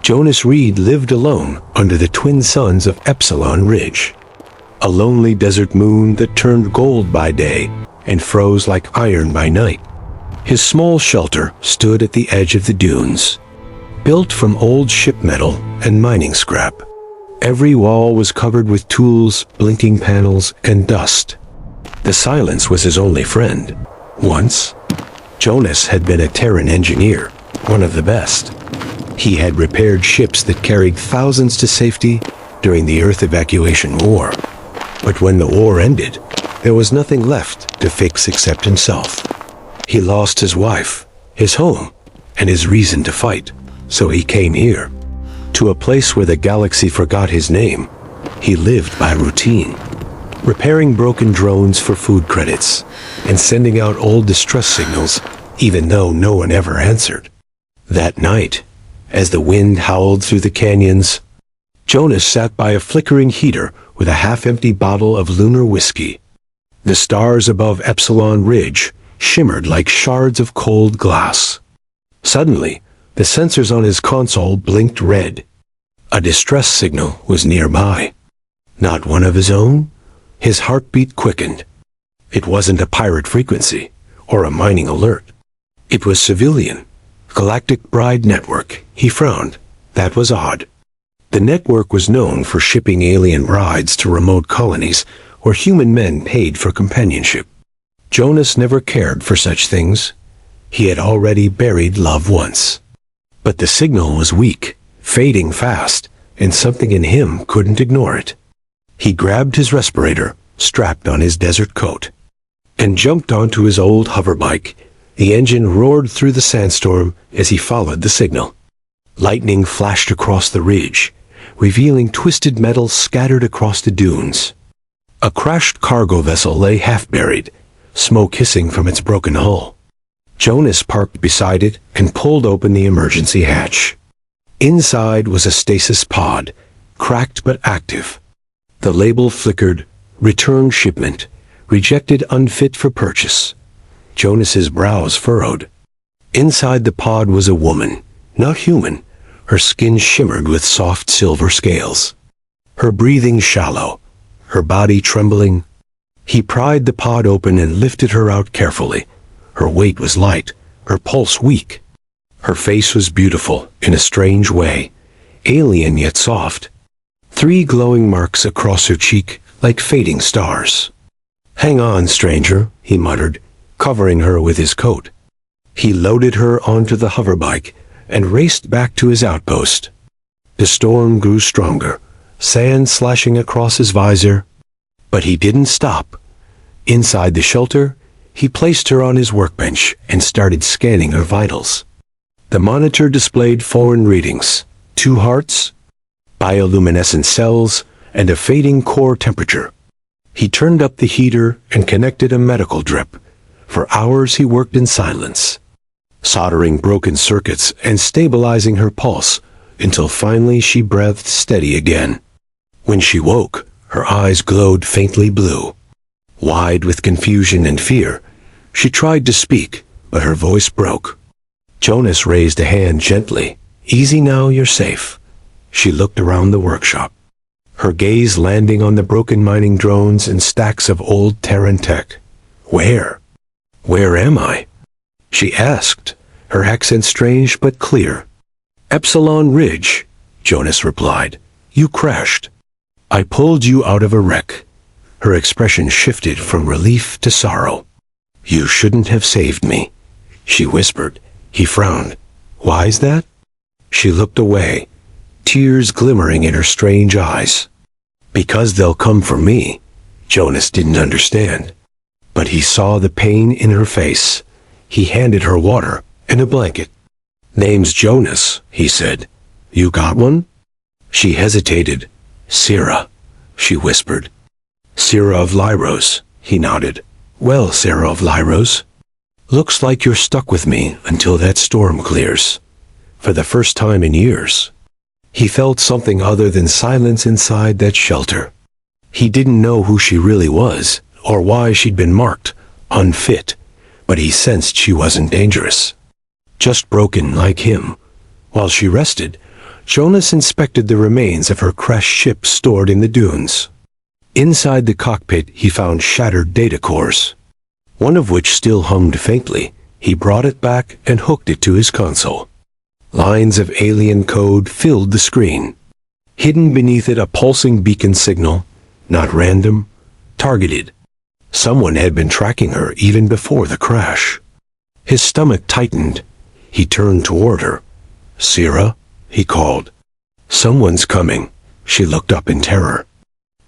Jonas Reed lived alone under the twin suns of Epsilon Ridge, a lonely desert moon that turned gold by day and froze like iron by night. His small shelter stood at the edge of the dunes, built from old ship metal and mining scrap. Every wall was covered with tools, blinking panels, and dust. The silence was his only friend. Once, Jonas had been a Terran engineer, one of the best. He had repaired ships that carried thousands to safety during the Earth evacuation war. But when the war ended, there was nothing left to fix except himself. He lost his wife, his home, and his reason to fight. So he came here, to a place where the galaxy forgot his name. He lived by routine, repairing broken drones for food credits, and sending out old distress signals, even though no one ever answered. That night, as the wind howled through the canyons, Jonas sat by a flickering heater with a half-empty bottle of lunar whiskey. The stars above Epsilon Ridge shimmered like shards of cold glass. Suddenly, the sensors on his console blinked red. A distress signal was nearby. Not one of his own? His heartbeat quickened. It wasn't a pirate frequency or a mining alert. It was civilian. Galactic Bride Network. He frowned. That was odd. The network was known for shipping alien brides to remote colonies where human men paid for companionship. Jonas never cared for such things. He had already buried love once. But the signal was weak, fading fast, and something in him couldn't ignore it. He grabbed his respirator, strapped on his desert coat, and jumped onto his old hoverbike. The engine roared through the sandstorm as he followed the signal. Lightning flashed across the ridge, revealing twisted metal scattered across the dunes. A crashed cargo vessel lay half-buried, smoke hissing from its broken hull. Jonas parked beside it and pulled open the emergency hatch. Inside was a stasis pod, cracked but active. The label flickered, "Return shipment, rejected unfit for purchase." Jonas's brows furrowed. Inside the pod was a woman, not human. Her skin shimmered with soft silver scales. Her breathing shallow, her body trembling. He pried the pod open and lifted her out carefully. Her weight was light, her pulse weak. Her face was beautiful in a strange way, alien yet soft. 3 glowing marks across her cheek like fading stars. "Hang on, stranger," he muttered, covering her with his coat. He loaded her onto the hoverbike and raced back to his outpost. The storm grew stronger, sand slashing across his visor. But he didn't stop. Inside the shelter, he placed her on his workbench and started scanning her vitals. The monitor displayed foreign readings: 2 hearts, bioluminescent cells, and a fading core temperature. He turned up the heater and connected a medical drip. For hours he worked in silence, soldering broken circuits and stabilizing her pulse until finally she breathed steady again. When she woke, her eyes glowed faintly blue. Wide with confusion and fear, she tried to speak, but her voice broke. Jonas raised a hand gently. "Easy now, you're safe." She looked around the workshop, her gaze landing on the broken mining drones and stacks of old Terran tech. Where am I?" she asked, her accent strange but clear. "Epsilon Ridge," Jonas replied. "You crashed. I pulled you out of a wreck." Her expression shifted from relief to sorrow. "You shouldn't have saved me," she whispered. He frowned. "Why's that?" She looked away, tears glimmering in her strange eyes. "Because they'll come for me." Jonas didn't understand, but he saw the pain in her face. He handed her water and a blanket. "Name's Jonas," he said. "You got one?" She hesitated. "Syrah," she whispered. "Syrah of Lyros," he nodded. "Well, Syrah of Lyros, looks like you're stuck with me until that storm clears." For the first time in years, he felt something other than silence inside that shelter. He didn't know who she really was, or why she'd been marked unfit, but he sensed she wasn't dangerous. Just broken like him. While she rested, Jonas inspected the remains of her crashed ship stored in the dunes. Inside the cockpit, he found shattered data cores, one of which still hummed faintly. He brought it back and hooked it to his console. Lines of alien code filled the screen. Hidden beneath it, a pulsing beacon signal, not random, targeted. Someone had been tracking her even before the crash. His stomach tightened. He turned toward her. "Sira," he called. "Someone's coming." She looked up in terror.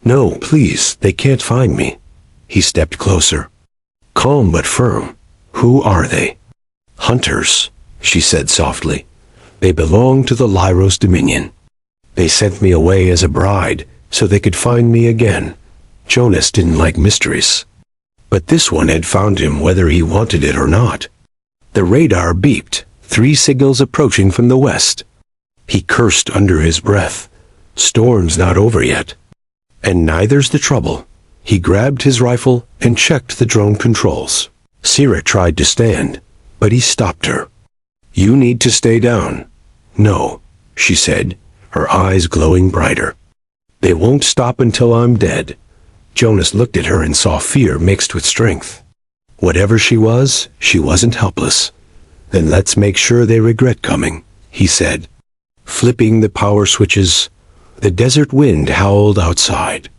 "No, please, they can't find me." He stepped closer. Calm but firm. "Who are they?" "Hunters," she said softly. "They belong to the Lyros Dominion. They sent me away as a bride so they could find me again." Jonas didn't like mysteries, but this one had found him whether he wanted it or not. The radar beeped, 3 signals approaching from the west. He cursed under his breath. Storm's not over yet. And neither's the trouble. He grabbed his rifle and checked the drone controls. Sira tried to stand, but he stopped her. "You need to stay down." "No," she said, her eyes glowing brighter. "They won't stop until I'm dead." Jonas looked at her and saw fear mixed with strength. Whatever she wasn't helpless. "Then let's make sure they regret coming," he said. Flipping the power switches, the desert wind howled outside.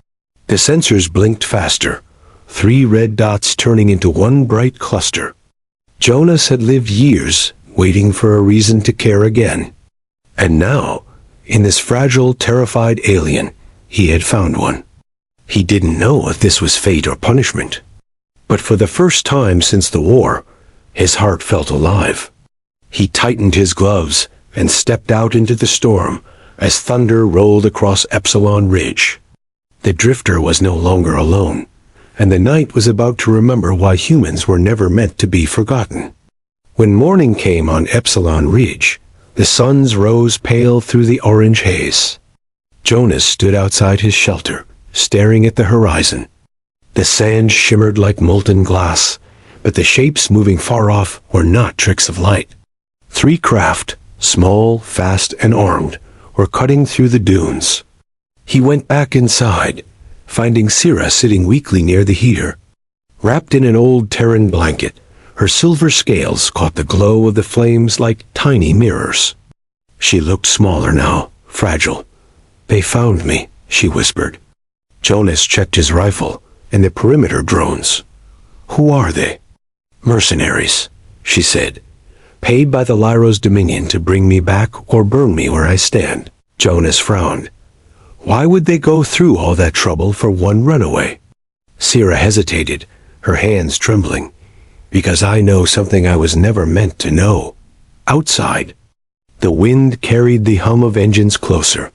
The sensors blinked faster, 3 red dots turning into one bright cluster. Jonas had lived years waiting for a reason to care again. And now, in this fragile, terrified alien, he had found one. He didn't know if this was fate or punishment. But for the first time since the war, his heart felt alive. He tightened his gloves and stepped out into the storm as thunder rolled across Epsilon Ridge. The drifter was no longer alone, and the night was about to remember why humans were never meant to be forgotten. When morning came on Epsilon Ridge, the suns rose pale through the orange haze. Jonas stood outside his shelter, staring at the horizon. The sand shimmered like molten glass, but the shapes moving far off were not tricks of light. 3 craft, small, fast, and armed, were cutting through the dunes. He went back inside, finding Sira sitting weakly near the heater. Wrapped in an old Terran blanket, her silver scales caught the glow of the flames like tiny mirrors. She looked smaller now, fragile. "They found me," she whispered. Jonas checked his rifle and the perimeter drones. "Who are they?" "Mercenaries," she said. "Paid by the Lyros Dominion to bring me back or burn me where I stand." Jonas frowned. Why would they go through all that trouble for one runaway? Sira hesitated, her hands trembling. "Because I know something I was never meant to know." Outside, the wind carried the hum of engines closer.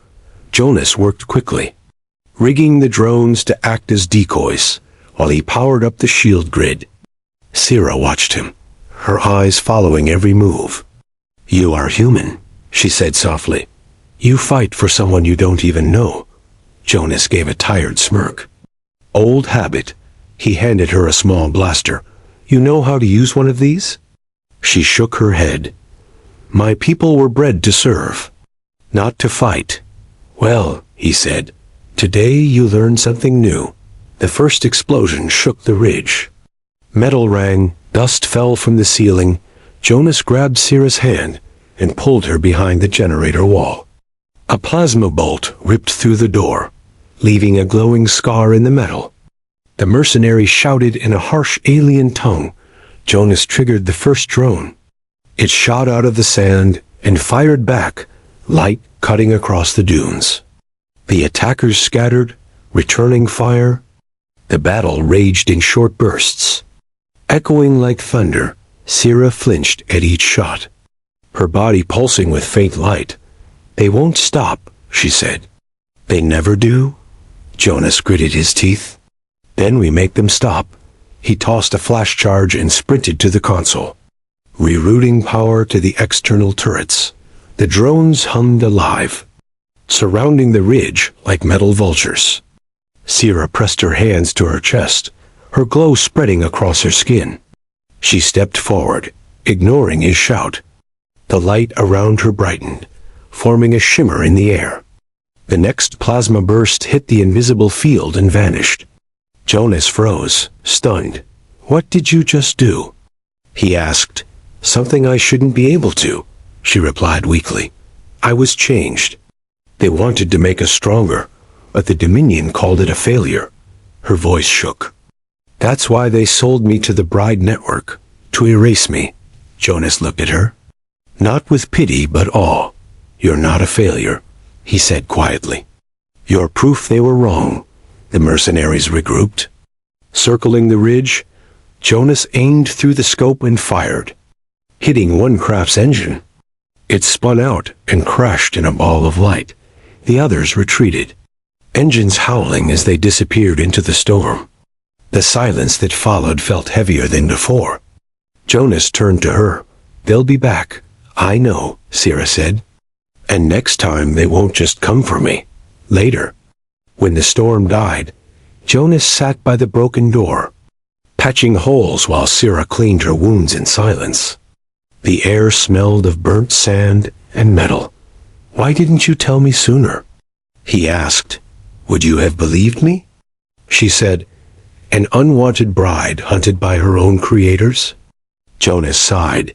Jonas worked quickly, rigging the drones to act as decoys, while he powered up the shield grid. Sira watched him, her eyes following every move. "You are human," she said softly. "You fight for someone you don't even know." Jonas gave a tired smirk. "Old habit." He handed her a small blaster. "You know how to use one of these?" She shook her head. "My people were bred to serve, not to fight." "Well," he said, "today you learned something new." The first explosion shook the ridge. Metal rang, dust fell from the ceiling. Jonas grabbed Sira's hand and pulled her behind the generator wall. A plasma bolt ripped through the door, leaving a glowing scar in the metal. The mercenary shouted in a harsh alien tongue. Jonas triggered the first drone. It shot out of the sand and fired back, light cutting across the dunes. The attackers scattered, returning fire. The battle raged in short bursts. Echoing like thunder, Sira flinched at each shot, her body pulsing with faint light. "They won't stop," she said. "They never do?" Jonas gritted his teeth. "Then we make them stop." He tossed a flash charge and sprinted to the console, rerouting power to the external turrets. The drones hummed alive, surrounding the ridge like metal vultures. Sira pressed her hands to her chest, her glow spreading across her skin. She stepped forward, ignoring his shout. The light around her brightened, forming a shimmer in the air. The next plasma burst hit the invisible field and vanished. Jonas froze, stunned. "What did you just do?" he asked. "Something I shouldn't be able to," she replied weakly. "I was changed. They wanted to make us stronger, but the Dominion called it a failure." Her voice shook. "That's why they sold me to the Bride Network, to erase me." Jonas looked at her. Not with pity, but awe. "You're not a failure," he said quietly. "You're proof they were wrong." The mercenaries regrouped. Circling the ridge, Jonas aimed through the scope and fired, hitting one craft's engine. It spun out and crashed in a ball of light. The others retreated, engines howling as they disappeared into the storm. The silence that followed felt heavier than before. Jonas turned to her. "They'll be back. I know," Sierra said. "And next time they won't just come for me. Later." When the storm died, Jonas sat by the broken door, patching holes while Sierra cleaned her wounds in silence. The air smelled of burnt sand and metal. "Why didn't you tell me sooner?" he asked. "Would you have believed me?" She said, "An unwanted bride hunted by her own creators?" Jonas sighed.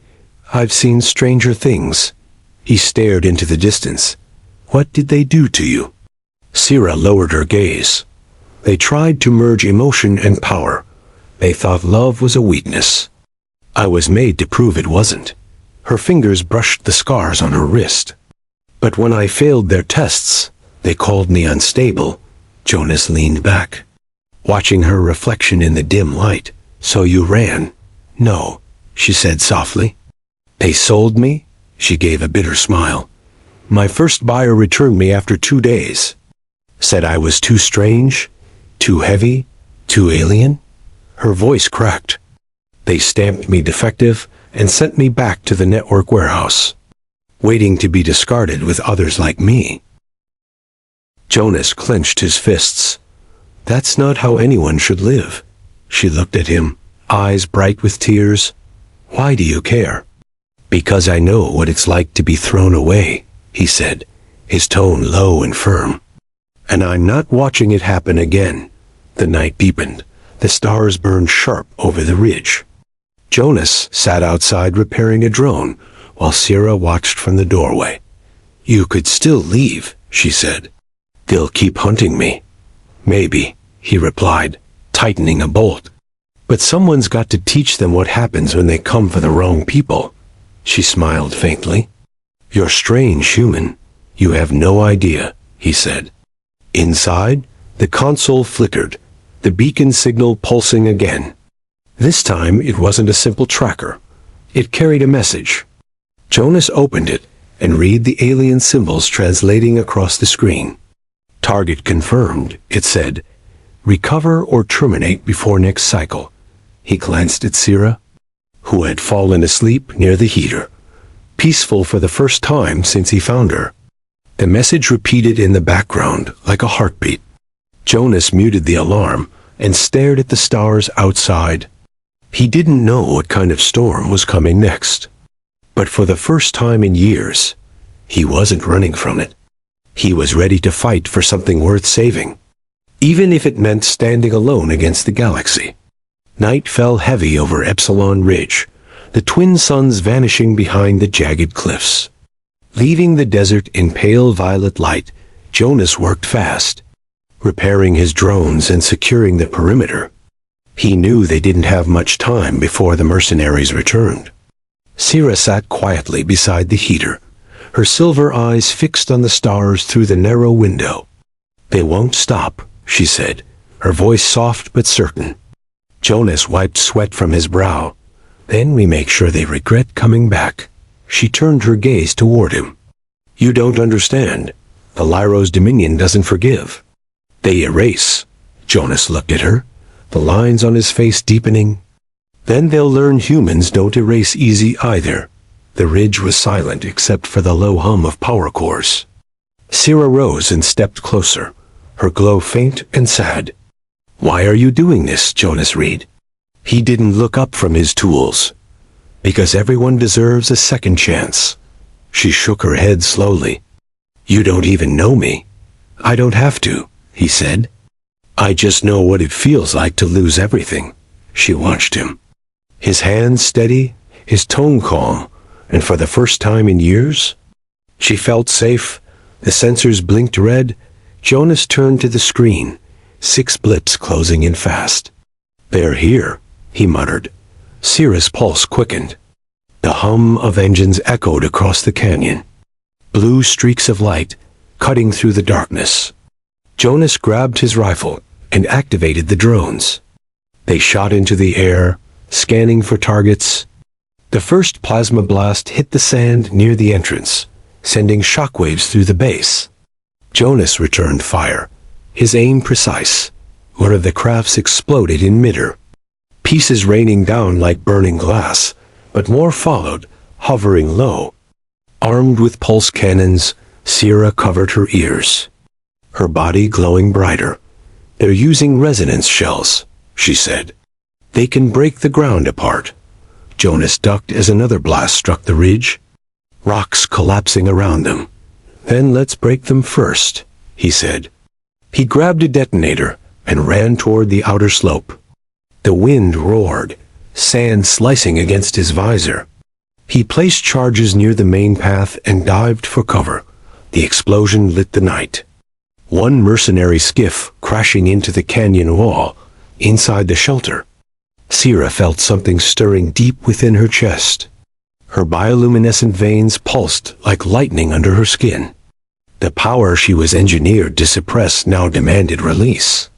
"I've seen stranger things." He stared into the distance. "What did they do to you?" Sierra lowered her gaze. "They tried to merge emotion and power. They thought love was a weakness. I was made to prove it wasn't." Her fingers brushed the scars on her wrist. "But when I failed their tests, they called me unstable." Jonas leaned back, watching her reflection in the dim light. "So you ran?" "No," she said softly. "They sold me?" She gave a bitter smile. "My first buyer returned me after 2 days. Said I was too strange, too heavy, too alien." Her voice cracked. "They stamped me defective and sent me back to the network warehouse, waiting to be discarded with others like me." Jonas clenched his fists. "That's not how anyone should live." She looked at him, eyes bright with tears. "Why do you care?" "Because I know what it's like to be thrown away," he said, his tone low and firm. "And I'm not watching it happen again." The night deepened. The stars burned sharp over the ridge. Jonas sat outside repairing a drone, while Sierra watched from the doorway. "You could still leave," she said. "They'll keep hunting me." "Maybe," he replied, tightening a bolt. "But someone's got to teach them what happens when they come for the wrong people." She smiled faintly. "You're strange, human. You have no idea," he said. Inside, the console flickered, the beacon signal pulsing again. This time it wasn't a simple tracker. It carried a message. Jonas opened it and read the alien symbols translating across the screen. "Target confirmed," it said. "Recover or terminate before next cycle." He glanced at Sierra, who had fallen asleep near the heater, peaceful for the first time since he found her. The message repeated in the background like a heartbeat. Jonas muted the alarm and stared at the stars outside. He didn't know what kind of storm was coming next. But for the first time in years, he wasn't running from it. He was ready to fight for something worth saving, even if it meant standing alone against the galaxy. Night fell heavy over Epsilon Ridge, the twin suns vanishing behind the jagged cliffs. Leaving the desert in pale violet light, Jonas worked fast, repairing his drones and securing the perimeter. He knew they didn't have much time before the mercenaries returned. Sierra sat quietly beside the heater, her silver eyes fixed on the stars through the narrow window. "They won't stop," she said, her voice soft but certain. Jonas wiped sweat from his brow. "Then we make sure they regret coming back." She turned her gaze toward him. "You don't understand. The Lyros Dominion doesn't forgive. They erase." Jonas looked at her, the lines on his face deepening. "Then they'll learn humans don't erase easy either." The ridge was silent except for the low hum of power cores. Sierra rose and stepped closer, her glow faint and sad. "Why are you doing this?" Jonas read. He didn't look up from his tools. "Because everyone deserves a second chance." She shook her head slowly. You don't even know me. I don't have to, he said. I just know what it feels like to lose everything. She watched him. His hands steady, his tone calm, and for the first time in years, she felt safe. The sensors blinked red. Jonas turned to the screen, 6 blips closing in fast. They're here, he muttered. Sierra's pulse quickened. The hum of engines echoed across the canyon. Blue streaks of light cutting through the darkness. Jonas grabbed his rifle and activated the drones. They shot into the air, scanning for targets. The first plasma blast hit the sand near the entrance, sending shockwaves through the base. Jonas returned fire, his aim precise. One of the crafts exploded in midair, pieces raining down like burning glass, but more followed, hovering low. Armed with pulse cannons, Sierra covered her ears, her body glowing brighter. They're using resonance shells, she said. They can break the ground apart. Jonas ducked as another blast struck the ridge, rocks collapsing around them. Then let's break them first, he said. He grabbed a detonator and ran toward the outer slope. The wind roared, sand slicing against his visor. He placed charges near the main path and dived for cover. The explosion lit the night. One mercenary skiff crashing into the canyon wall, inside the shelter. Sierra felt something stirring deep within her chest. Her bioluminescent veins pulsed like lightning under her skin. The power she was engineered to suppress now demanded release.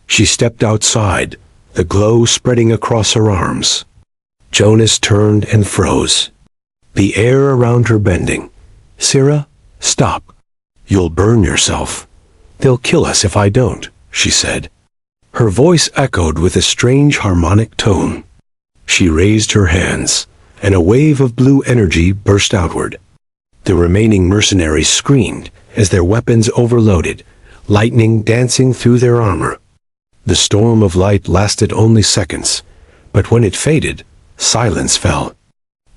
She stepped outside, the glow spreading across her arms. Jonas turned and froze, the air around her bending. Sierra, stop. You'll burn yourself. They'll kill us if I don't, she said. Her voice echoed with a strange harmonic tone. She raised her hands, and a wave of blue energy burst outward. The remaining mercenaries screamed as their weapons overloaded, lightning dancing through their armor. The storm of light lasted only seconds, but when it faded, silence fell.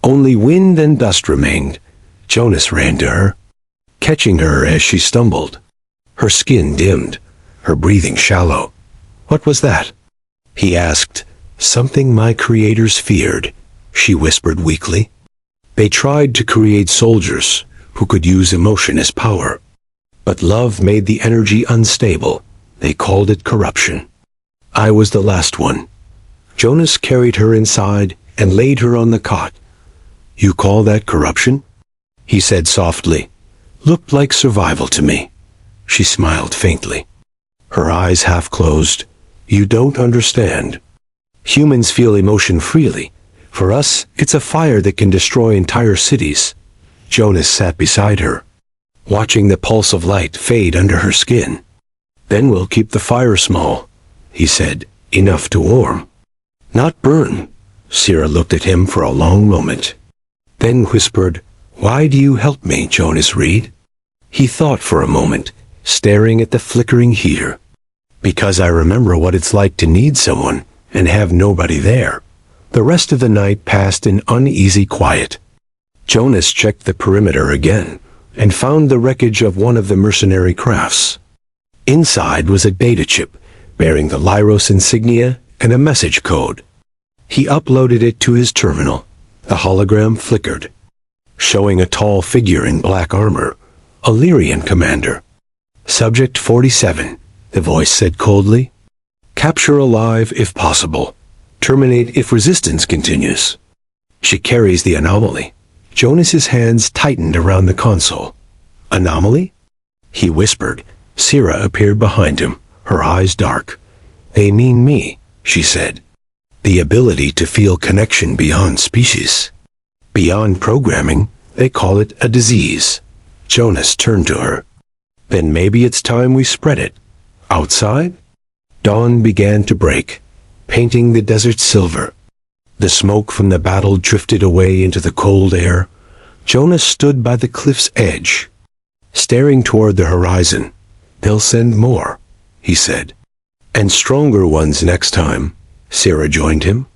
Only wind and dust remained. Jonas ran to her, catching her as she stumbled. Her skin dimmed, her breathing shallow. What was that? He asked. Something my creators feared, she whispered weakly. They tried to create soldiers who could use emotion as power. But love made the energy unstable. They called it corruption. I was the last one. Jonas carried her inside and laid her on the cot. You call that corruption? He said softly. Looked like survival to me. She smiled faintly, her eyes half closed. You don't understand. Humans feel emotion freely. For us, it's a fire that can destroy entire cities. Jonas sat beside her, watching the pulse of light fade under her skin. Then we'll keep the fire small, he said, enough to warm, not burn. Sierra looked at him for a long moment, then whispered, Why do you help me, Jonas Reed? He thought for a moment, staring at the flickering heater. Because I remember what it's like to need someone and have nobody there. The rest of the night passed in uneasy quiet. Jonas checked the perimeter again and found the wreckage of one of the mercenary crafts. Inside was a data chip bearing the Lyros insignia and a message code. He uploaded it to his terminal. The hologram flickered, showing a tall figure in black armor, a Lyrian commander. Subject 47, the voice said coldly. Capture alive if possible. Terminate if resistance continues. She carries the anomaly. Jonas's hands tightened around the console. Anomaly? He whispered. Sierra appeared behind him, her eyes dark. They mean me, she said. The ability to feel connection beyond species. Beyond programming, they call it a disease. Jonas turned to her. Then maybe it's time we spread it. Outside? Dawn began to break, painting the desert silver. The smoke from the battle drifted away into the cold air. Jonas stood by the cliff's edge, staring toward the horizon. They'll send more, he said. And stronger ones next time. Sierra joined him,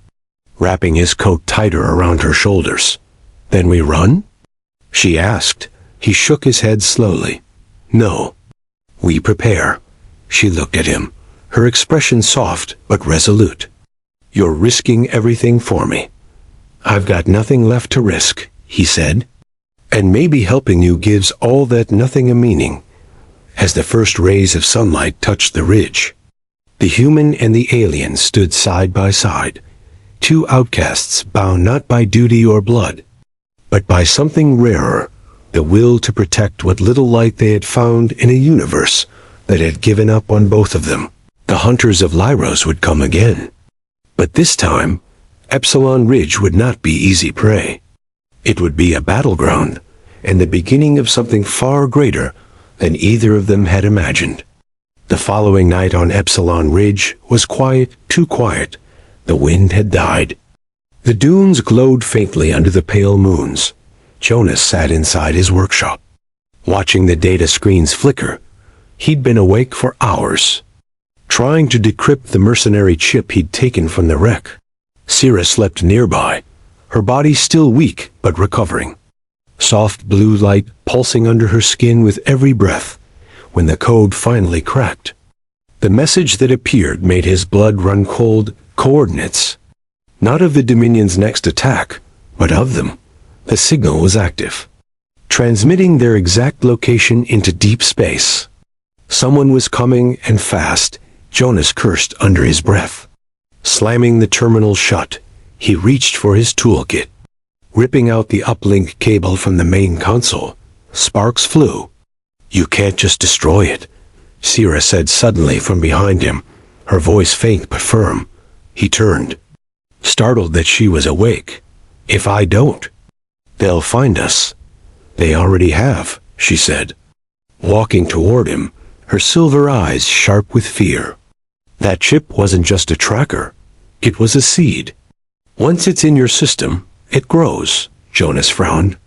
wrapping his coat tighter around her shoulders. Then we run? She asked. He shook his head slowly. No. We prepare. She looked at him, her expression soft but resolute. You're risking everything for me. I've got nothing left to risk, he said. And maybe helping you gives all that nothing a meaning. As the first rays of sunlight touched the ridge, the human and the alien stood side by side, two outcasts bound not by duty or blood, but by something rarer, the will to protect what little light they had found in a universe that had given up on both of them. The hunters of Lyros would come again. But this time, Epsilon Ridge would not be easy prey. It would be a battleground, and the beginning of something far greater than either of them had imagined. The following night on Epsilon Ridge was quiet, too quiet. The wind had died. The dunes glowed faintly under the pale moons. Jonas sat inside his workshop, watching the data screens flicker. He'd been awake for hours, trying to decrypt the mercenary chip he'd taken from the wreck. Sira slept nearby, her body still weak but recovering. Soft blue light pulsing under her skin with every breath. When the code finally cracked, the message that appeared made his blood run cold. Coordinates. Not of the Dominion's next attack, but of them. The signal was active, transmitting their exact location into deep space. Someone was coming, and fast. Jonas cursed under his breath. Slamming the terminal shut, he reached for his toolkit. Ripping out the uplink cable from the main console, sparks flew. You can't just destroy it, Sira said suddenly from behind him, her voice faint but firm. He turned, startled that she was awake. If I don't, they'll find us. They already have, she said, walking toward him, her silver eyes sharp with fear. That chip wasn't just a tracker. It was a seed. Once it's in your system, it grows, Jonas frowned.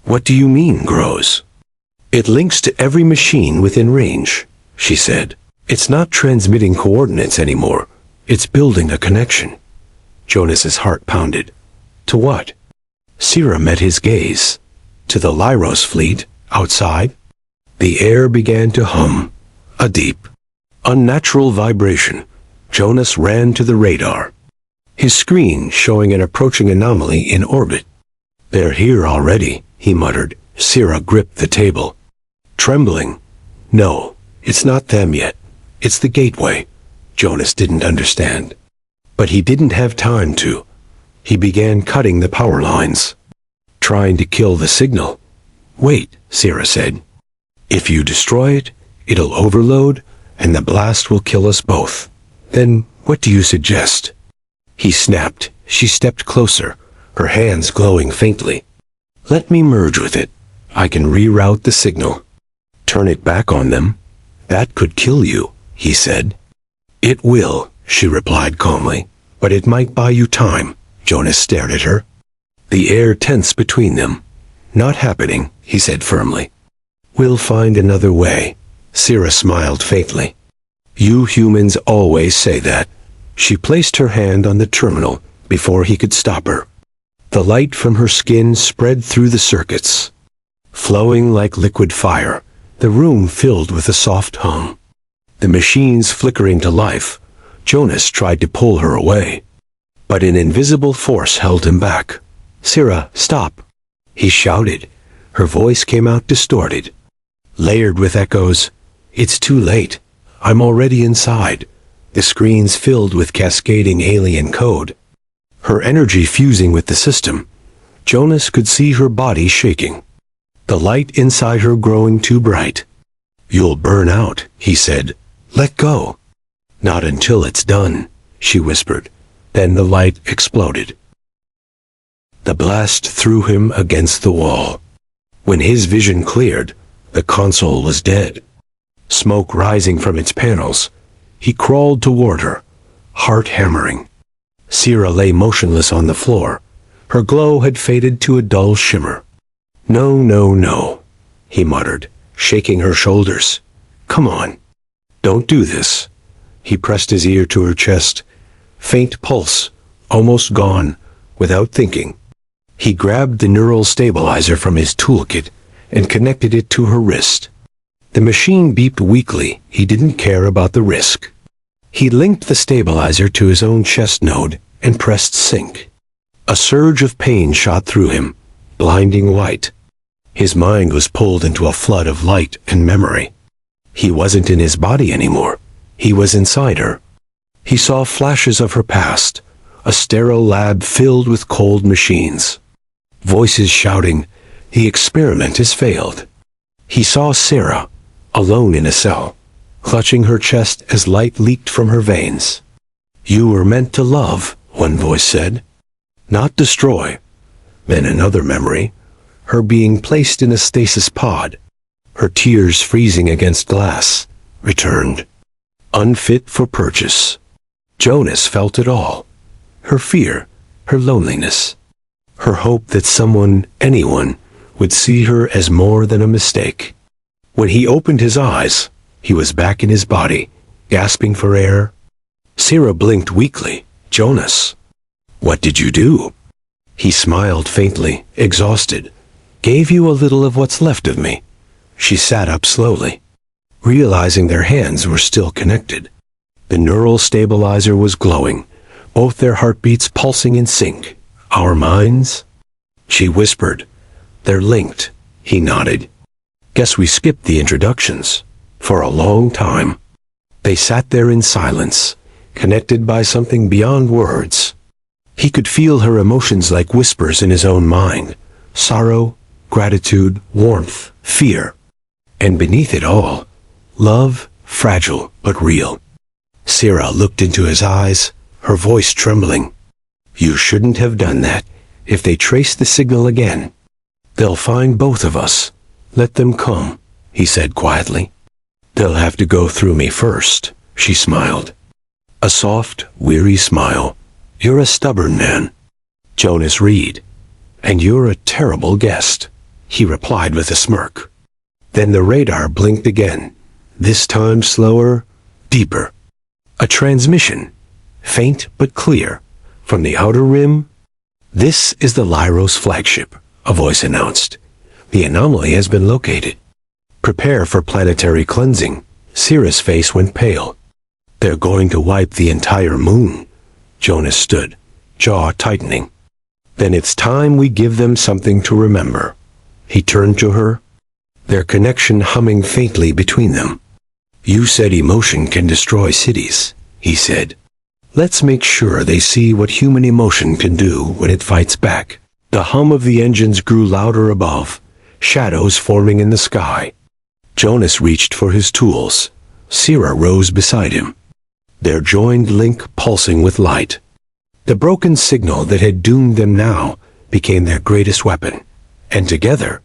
What do you mean, grows? It links to every machine within range, she said. It's not transmitting coordinates anymore. It's building a connection. Jonas's heart pounded. To what? Sira met his gaze. To the Lyros fleet, outside. The air began to hum. A deep, unnatural vibration. Jonas ran to the radar, his screen showing an approaching anomaly in orbit. They're here already, he muttered. Sira gripped the table, trembling. No, it's not them yet. It's the gateway. Jonas didn't understand. But he didn't have time to. He began cutting the power lines, trying to kill the signal. Wait, Sira said. If you destroy it, it'll overload, and the blast will kill us both. Then what do you suggest? He snapped. She stepped closer, her hands glowing faintly. Let me merge with it. I can reroute the signal. Turn it back on them. That could kill you, he said. It will, she replied calmly. But it might buy you time. Jonas stared at her. The air tensed between them. Not happening, he said firmly. We'll find another way. Sira smiled faintly. You humans always say that. She placed her hand on the terminal before he could stop her. The light from her skin spread through the circuits. Flowing like liquid fire, the room filled with a soft hum. The machines flickering to life. Jonas tried to pull her away, but an invisible force held him back. Sira, stop, he shouted. Her voice came out distorted, layered with echoes. It's too late. I'm already inside. The screens filled with cascading alien code. Her energy fusing with the system. Jonas could see her body shaking, the light inside her growing too bright. You'll burn out, he said. Let go. Not until it's done, she whispered. Then the light exploded. The blast threw him against the wall. When his vision cleared, the console was dead. Smoke rising from its panels. He crawled toward her, heart hammering. Sira lay motionless on the floor. Her glow had faded to a dull shimmer. No, no, no, he muttered, shaking her shoulders. Come on. Don't do this. He pressed his ear to her chest. Faint pulse, almost gone, without thinking. He grabbed the neural stabilizer from his toolkit and connected it to her wrist. The machine beeped weakly. He didn't care about the risk. He linked the stabilizer to his own chest node and pressed sync. A surge of pain shot through him, blinding white. His mind was pulled into a flood of light and memory. He wasn't in his body anymore. He was inside her. He saw flashes of her past, a sterile lab filled with cold machines. Voices shouting, "The experiment has failed." He saw Sarah, alone in a cell, clutching her chest as light leaked from her veins. "You were meant to love," one voice said, "not destroy." Then another memory, her being placed in a stasis pod, her tears freezing against glass, returned. Unfit for purchase. Jonas felt it all. Her fear, her loneliness, her hope that someone, anyone, would see her as more than a mistake. When he opened his eyes, he was back in his body, gasping for air. Sarah blinked weakly. "Jonas, what did you do?" He smiled faintly, exhausted. "Gave you a little of what's left of me." She sat up slowly, realizing their hands were still connected. The neural stabilizer was glowing, both their heartbeats pulsing in sync. "Our minds?" She whispered. "They're linked." He nodded. "Guess we skipped the introductions." For a long time, they sat there in silence, connected by something beyond words. He could feel her emotions like whispers in his own mind. Sorrow, gratitude, warmth, fear. And beneath it all, love, fragile but real. Sarah looked into his eyes, her voice trembling. "You shouldn't have done that. If they trace the signal again, they'll find both of us. Let them come," he said quietly. "They'll have to go through me first," she smiled. A soft, weary smile. "You're a stubborn man, Jonas Reed, and you're a terrible guest," he replied with a smirk. Then the radar blinked again, this time slower, deeper. A transmission, faint but clear, from the outer rim. "This is the Lyros flagship," a voice announced. "The anomaly has been located. Prepare for planetary cleansing." Sarah's face went pale. "They're going to wipe the entire moon." Jonas stood, jaw tightening. "Then it's time we give them something to remember." He turned to her, their connection humming faintly between them. "You said emotion can destroy cities," he said. "Let's make sure they see what human emotion can do when it fights back." The hum of the engines grew louder above, shadows forming in the sky. Jonas reached for his tools. Sarah rose beside him, their joined link pulsing with light. The broken signal that had doomed them now became their greatest weapon, and together,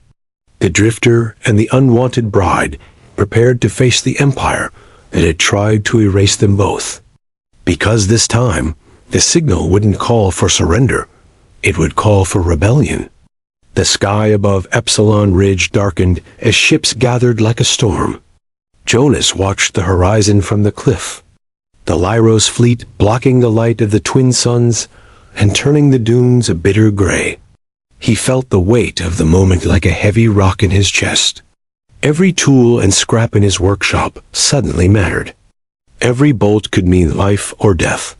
the drifter and the unwanted bride prepared to face the empire that had tried to erase them both. Because this time, the signal wouldn't call for surrender, it would call for rebellion. The sky above Epsilon Ridge darkened as ships gathered like a storm. Jonas watched the horizon from the cliff, the Lyros fleet blocking the light of the twin suns and turning the dunes a bitter gray. He felt the weight of the moment like a heavy rock in his chest. Every tool and scrap in his workshop suddenly mattered. Every bolt could mean life or death.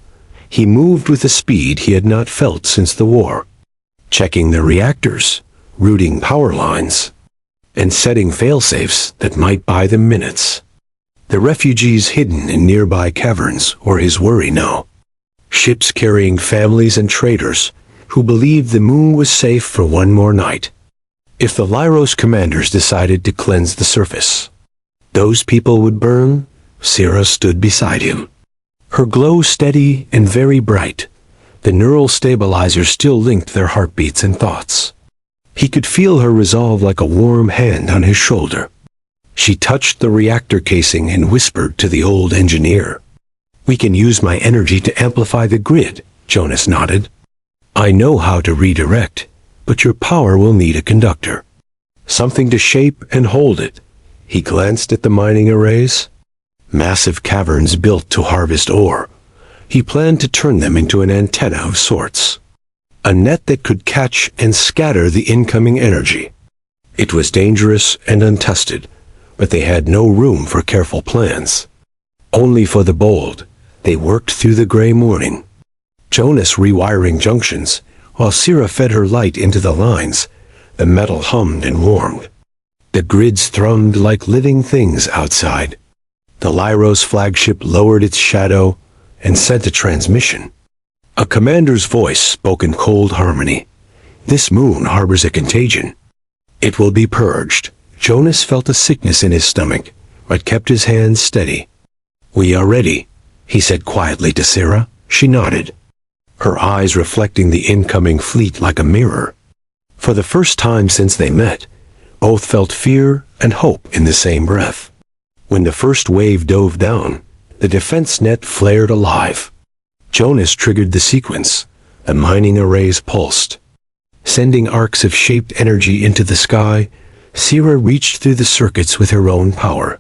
He moved with a speed he had not felt since the war, checking the reactors, routing power lines, and setting failsafes that might buy them minutes. The refugees hidden in nearby caverns were his worry now. Ships carrying families and traders who believed the moon was safe for one more night. If the Lyros commanders decided to cleanse the surface, those people would burn. Sarah stood beside him, her glow steady and very bright. The neural stabilizer still linked their heartbeats and thoughts. He could feel her resolve like a warm hand on his shoulder. She touched the reactor casing and whispered to the old engineer. "We can use my energy to amplify the grid," Jonas nodded. "I know how to redirect, but your power will need a conductor. Something to shape and hold it." He glanced at the mining arrays. Massive caverns built to harvest ore. He planned to turn them into an antenna of sorts, a net that could catch and scatter the incoming energy. It was dangerous and untested, but they had no room for careful plans. Only for the bold, they worked through the gray morning. Jonas rewiring junctions, while Sira fed her light into the lines. The metal hummed and warmed. The grids thrummed like living things outside. The Lyros flagship lowered its shadow and sent a transmission. A commander's voice spoke in cold harmony. "This moon harbors a contagion. It will be purged." Jonas felt a sickness in his stomach, but kept his hands steady. "We are ready," he said quietly to Sira. She nodded, her eyes reflecting the incoming fleet like a mirror. For the first time since they met, both felt fear and hope in the same breath. When the first wave dove down, the defense net flared alive. Jonas triggered the sequence. The mining arrays pulsed. Sending arcs of shaped energy into the sky, Sira reached through the circuits with her own power,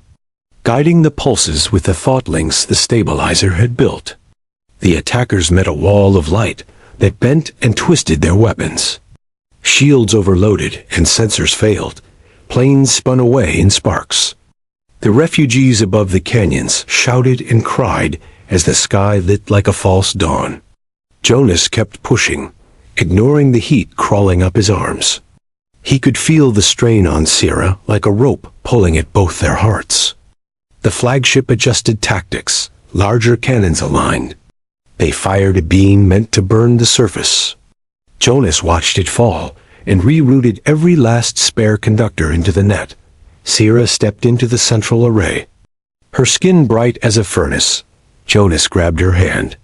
guiding the pulses with the thought links the stabilizer had built. The attackers met a wall of light that bent and twisted their weapons. Shields overloaded and sensors failed. Planes spun away in sparks. The refugees above the canyons shouted and cried as the sky lit like a false dawn. Jonas kept pushing, ignoring the heat crawling up his arms. He could feel the strain on Sira like a rope pulling at both their hearts. The flagship adjusted tactics, larger cannons aligned. They fired a beam meant to burn the surface. Jonas watched it fall and rerouted every last spare conductor into the net. Sira stepped into the central array. Her skin bright as a furnace. Jonas grabbed her hand.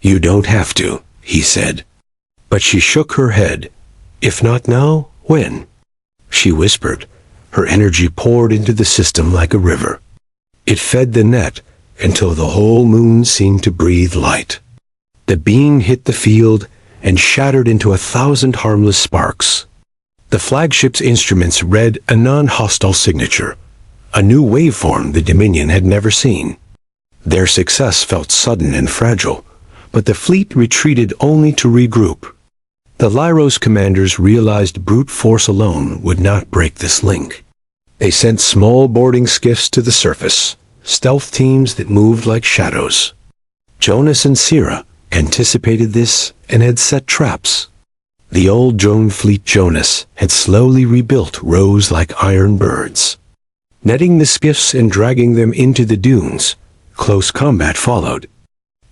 "You don't have to," he said. But she shook her head. "If not now, when?" She whispered. Her energy poured into the system like a river. It fed the net until the whole moon seemed to breathe light. The beam hit the field and shattered into 1,000 harmless sparks. The flagship's instruments read a non-hostile signature, a new waveform the Dominion had never seen. Their success felt sudden and fragile, but the fleet retreated only to regroup. The Lyros commanders realized brute force alone would not break this link. They sent small boarding skiffs to the surface, stealth teams that moved like shadows. Jonas and Sira anticipated this and had set traps. The old drone fleet Jonas had slowly rebuilt rose like iron birds. Netting the skiffs and dragging them into the dunes, close combat followed.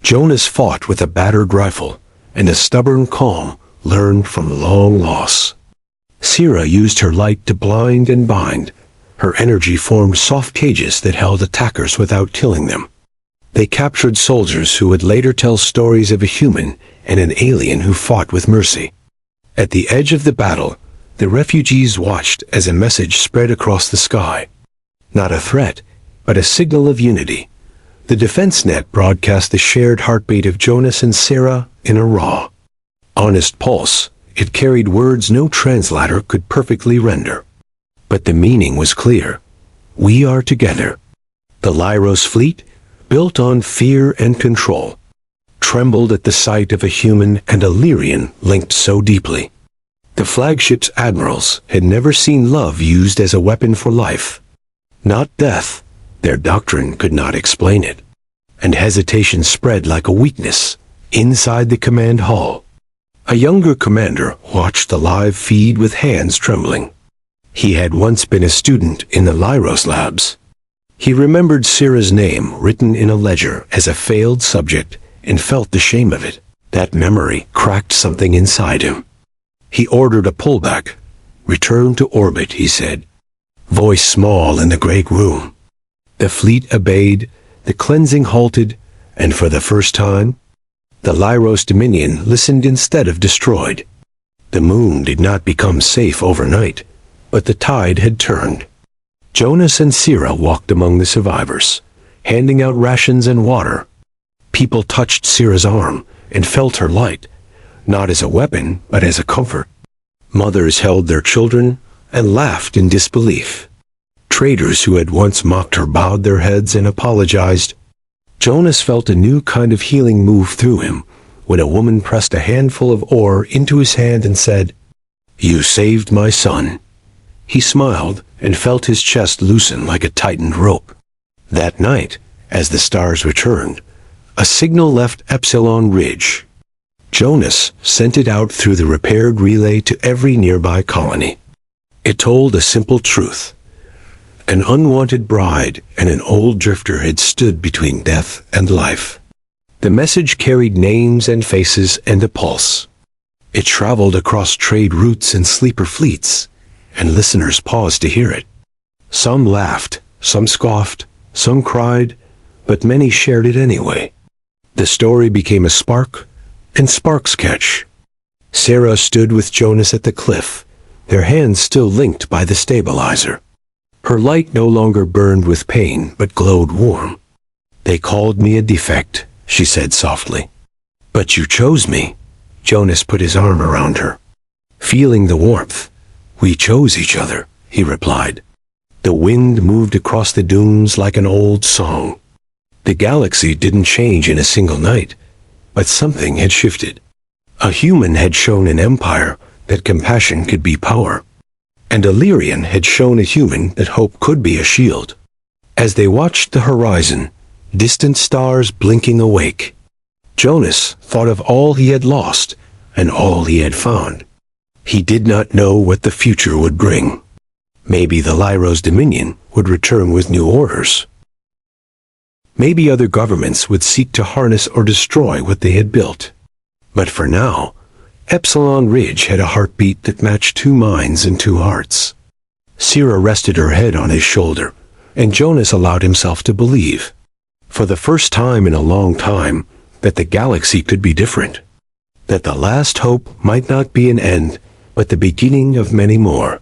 Jonas fought with a battered rifle and a stubborn calm learned from long loss. Sira used her light to blind and bind. Her energy formed soft cages that held attackers without killing them. They captured soldiers who would later tell stories of a human and an alien who fought with mercy. At the edge of the battle, the refugees watched as a message spread across the sky. Not a threat, but a signal of unity. The defense net broadcast the shared heartbeat of Jonas and Sira in a raw, honest pulse. It carried words no translator could perfectly render. But the meaning was clear. We are together. The Lyros fleet, built on fear and control, trembled at the sight of a human and a Lyrian linked so deeply. The flagship's admirals had never seen love used as a weapon for life, not death. Their doctrine could not explain it. And hesitation spread like a weakness inside the command hall. A younger commander watched the live feed with hands trembling. He had once been a student in the Lyros labs. He remembered Sira's name written in a ledger as a failed subject and felt the shame of it. That memory cracked something inside him. He ordered a pullback. "Return to orbit," he said, voice small in the great room. The fleet obeyed, the cleansing halted, and for the first time, the Lyros Dominion listened instead of destroyed. The moon did not become safe overnight, but the tide had turned. Jonas and Sira walked among the survivors, handing out rations and water. People touched Sira's arm and felt her light, not as a weapon, but as a comfort. Mothers held their children and laughed in disbelief. Traders who had once mocked her bowed their heads and apologized. Jonas felt a new kind of healing move through him when a woman pressed a handful of ore into his hand and said, "You saved my son." He smiled and felt his chest loosen like a tightened rope. That night, as the stars returned, a signal left Epsilon Ridge. Jonas sent it out through the repaired relay to every nearby colony. It told a simple truth. An unwanted bride and an old drifter had stood between death and life. The message carried names and faces and a pulse. It traveled across trade routes and sleeper fleets, and listeners paused to hear it. Some laughed, some scoffed, some cried, but many shared it anyway. The story became a spark, and sparks catch. Sarah stood with Jonas at the cliff, their hands still linked by the stabilizer. Her light no longer burned with pain, but glowed warm. "They called me a defect," she said softly. "But you chose me." Jonas put his arm around her. Feeling the warmth, "We chose each other," he replied. The wind moved across the dunes like an old song. The galaxy didn't change in a single night, but something had shifted. A human had shown an empire that compassion could be power, and a Lyrian had shown a human that hope could be a shield. As they watched the horizon, distant stars blinking awake, Jonas thought of all he had lost and all he had found. He did not know what the future would bring. Maybe the Lyros Dominion would return with new orders. Maybe other governments would seek to harness or destroy what they had built. But for now, Epsilon Ridge had a heartbeat that matched two minds and two hearts. Sierra rested her head on his shoulder, and Jonas allowed himself to believe, for the first time in a long time, that the galaxy could be different. That the last hope might not be an end, but the beginning of many more.